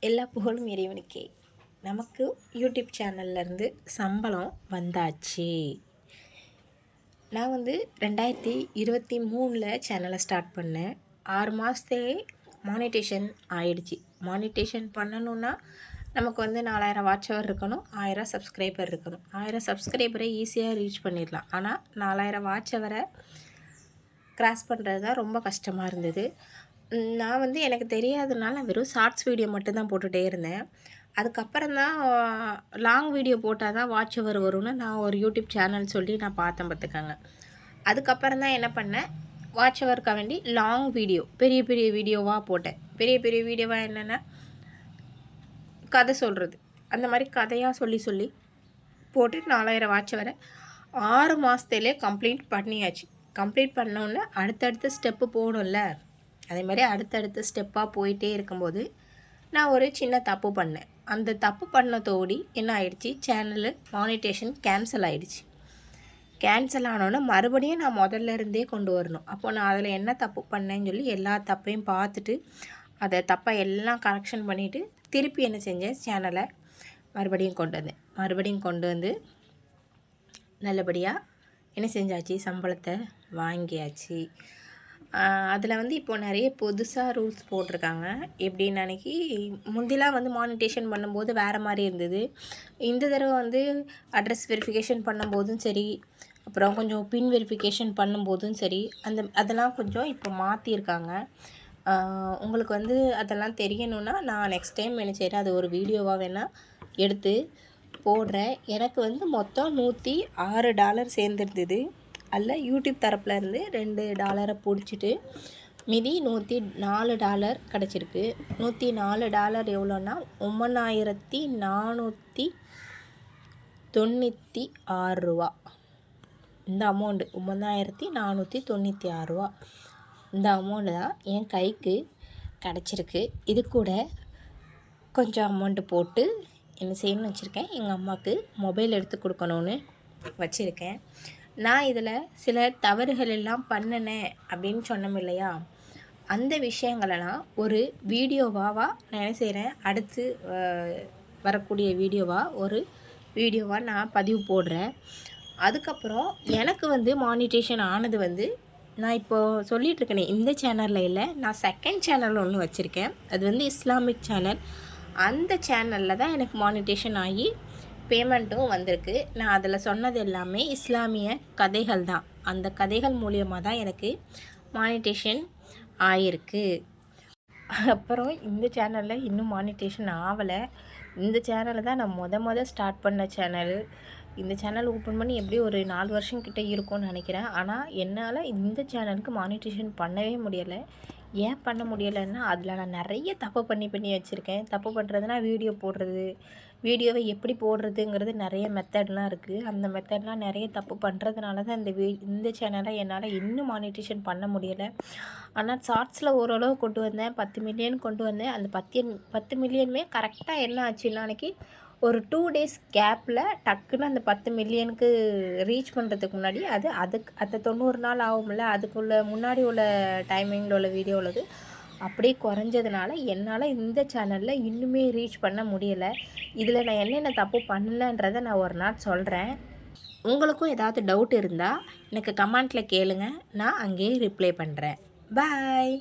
எல்லா புகழும் இறைவனுக்கே. நமக்கு யூடியூப் சேனல்லேருந்து சம்பளம் வந்தாச்சு. நான் 2023 சேனலை ஸ்டார்ட் பண்ணேன். 6 மாதத்துலேயே மானிட்டேஷன் ஆயிடுச்சு. மானிட்டேஷன் பண்ணணுன்னா நமக்கு 4000 வாட்ச் ஹவர் இருக்கணும், 1000 சப்ஸ்கிரைபர் இருக்கணும். 1000 சப்ஸ்கிரைபரை ஈஸியாக ரீச் பண்ணிடலாம். ஆனால் 4000 வாட்ச் ஹவரை கிராஸ் பண்ணுறது தான் ரொம்ப கஷ்டமாக இருந்தது. நான் எனக்கு தெரியாதனால வெறும் ஷார்ட்ஸ் வீடியோ மட்டும்தான் போட்டுகிட்டே இருந்தேன். அதுக்கப்புறம் தான் லாங் வீடியோ போட்டால் தான் வாட்ச் ஹவர் வரும்னு நான் ஒரு யூடியூப் சேனல் சொல்லி நான் பார்த்தேன் பார்த்துக்கோங்க. அதுக்கப்புறம் தான் என்ன பண்ணேன், வாட்ச் ஹவருக்காக வேண்டி லாங் வீடியோ பெரிய பெரிய வீடியோவாக போட்டேன். பெரிய பெரிய வீடியோவாக என்னென்னா கதை சொல்கிறது, அந்த மாதிரி கதையாக சொல்லி சொல்லி போட்டு 4000 வாட்ச் ஹவரை 6 மாதத்துலேயே கம்ப்ளீட் பண்ணியாச்சு. கம்ப்ளீட் பண்ணோன்னே அடுத்தடுத்த ஸ்டெப்பு போகணும்ல, அதே மாதிரி அடுத்தடுத்த ஸ்டெப்பாக போயிட்டே இருக்கும்போது நான் ஒரு சின்ன தப்பு பண்ணேன். அந்த தப்பு பண்ணதோடி என்ன ஆயிடுச்சு, சேனலு மானிட்டேஷன் கேன்சல் ஆகிடுச்சு. கேன்சல் ஆனோன்னே மறுபடியும் நான் முதல்ல இருந்தே கொண்டு வரணும். அப்போது நான் அதில் என்ன தப்பு பண்ணேன்னு சொல்லி எல்லா தப்பையும் பார்த்துட்டு அதை தப்பை எல்லாம் கரெக்ஷன் பண்ணிவிட்டு திருப்பி என்ன செஞ்சேன், சேனலை மறுபடியும் கொண்டு வந்து நல்லபடியாக என்ன செஞ்சாச்சு, சம்பளத்தை வாங்கியாச்சு. அதில் இப்போது நிறைய புதுசாக ரூல்ஸ் போட்டிருக்காங்க. எப்படின்னு அன்றைக்கி முந்திலாம் மானிட்டேஷன் பண்ணும்போது வேறு மாதிரி இருந்தது. இந்த தடவை அட்ரஸ் வெரிஃபிகேஷன் பண்ணும்போதும் சரி, அப்புறம் கொஞ்சம் பின் வெரிஃபிகேஷன் பண்ணும்போதும் சரி, அதெல்லாம் கொஞ்சம் இப்போ மாற்றிருக்காங்க. உங்களுக்கு அதெல்லாம் தெரியணுன்னா நான் நெக்ஸ்ட் டைம் என்ன செய்கிறேன், அது ஒரு வீடியோவாக வேணால் எடுத்து போடுறேன். எனக்கு மொத்தம் $106 சேர்ந்துருந்தது. அதில் யூடியூப் தரப்புலேருந்து $2 பிடிச்சிட்டு மீதி $104 கிடச்சிருக்கு. $104 எவ்வளோன்னா 9496 ரூபா. இந்த அமௌண்ட்டு 9496 ரூபா. இந்த அமௌண்ட்டு தான் என் கைக்கு கிடச்சிருக்கு. இது கூட கொஞ்சம் அமௌண்ட்டு போட்டு என்ன செய்யணும்னு வச்சுருக்கேன், எங்கள் அம்மாவுக்கு மொபைல் எடுத்து கொடுக்கணுன்னு வச்சுருக்கேன். நான் இதில் சில தவறுகள் எல்லாம் பண்ணினேன் அப்படின்னு சொன்னோம் இல்லையா, அந்த விஷயங்களெல்லாம் ஒரு வீடியோவாக நான் என்ன செய்கிறேன், அடுத்து வரக்கூடிய வீடியோவாக நான் பதிவு போடுறேன். அதுக்கப்புறம் எனக்கு மானிட்டேஷன் ஆனது நான் இப்போது சொல்லிகிட்ருக்கேனே இந்த சேனலில் இல்லை, நான் செகண்ட் சேனல் ஒன்று வச்சுருக்கேன். அது இஸ்லாமிக் சேனல். அந்த சேனலில் தான் எனக்கு மானிட்டேஷன் ஆகி பேமெண்ட்டும் வந்திருக்கு. நான் அதில் சொன்னது எல்லாமே இஸ்லாமிய கதைகள் தான். அந்த கதைகள் மூலியமாக தான் எனக்கு மானிட்டேஷன் ஆகிருக்கு. அப்புறம் இந்த சேனலில் இன்னும் மானிட்டேஷன் ஆகலை. இந்த சேனலை தான் நான் மொதல் ஸ்டார்ட் பண்ண சேனல். இந்த சேனல் ஓப்பன் பண்ணி எப்படி ஒரு 4 வருஷம் கிட்டே இருக்கும்னு நினைக்கிறேன். ஆனால் என்னால் இந்த சேனலுக்கு மானிட்டேஷன் பண்ணவே முடியலை. ஏன் பண்ண முடியலைன்னா, அதில் நான் நிறைய தப்பு பண்ணி வச்சுருக்கேன். தப்பு பண்ணுறதுனா வீடியோவை எப்படி போடுறதுங்கிறது நிறைய மெத்தட்லாம் இருக்குது. அந்த மெத்தட்லாம் நிறைய தப்பு பண்ணுறதுனால தான் இந்த சேனலை என்னால் இன்னும் மானிட்டேஷன் பண்ண முடியலை. ஆனால் ஷார்ட்ஸில் ஓரளவு கொண்டு வந்தேன், 10 மில்லியன் கொண்டு வந்தேன். அந்த 10 மில்லியனுமே கரெக்டாக என்ன ஆச்சுன்னா, அன்றைக்கி ஒரு 2 டேஸ் கேப்பில் டக்குன்னு அந்த 10 மில்லியனுக்கு ரீச் பண்ணுறதுக்கு முன்னாடி அந்த 90 நாள் ஆகும்ல, அதுக்குள்ளே முன்னாடி உள்ள டைமிங்கில் உள்ள வீடியோ உள்ளது அப்படியே குறைஞ்சதுனால என்னால் இந்த சேனலில் இன்னுமே ரீச் பண்ண முடியலை. இதில் நான் என்னென்ன தப்பு பண்ணலன்றதை நான் ஒரு நாள் சொல்கிறேன். உங்களுக்கும் ஏதாவது டவுட் இருந்தால் எனக்கு கமெண்ட்டில் கேளுங்க, நான் அங்கேயே ரிப்ளை பண்ணுறேன். பாய்.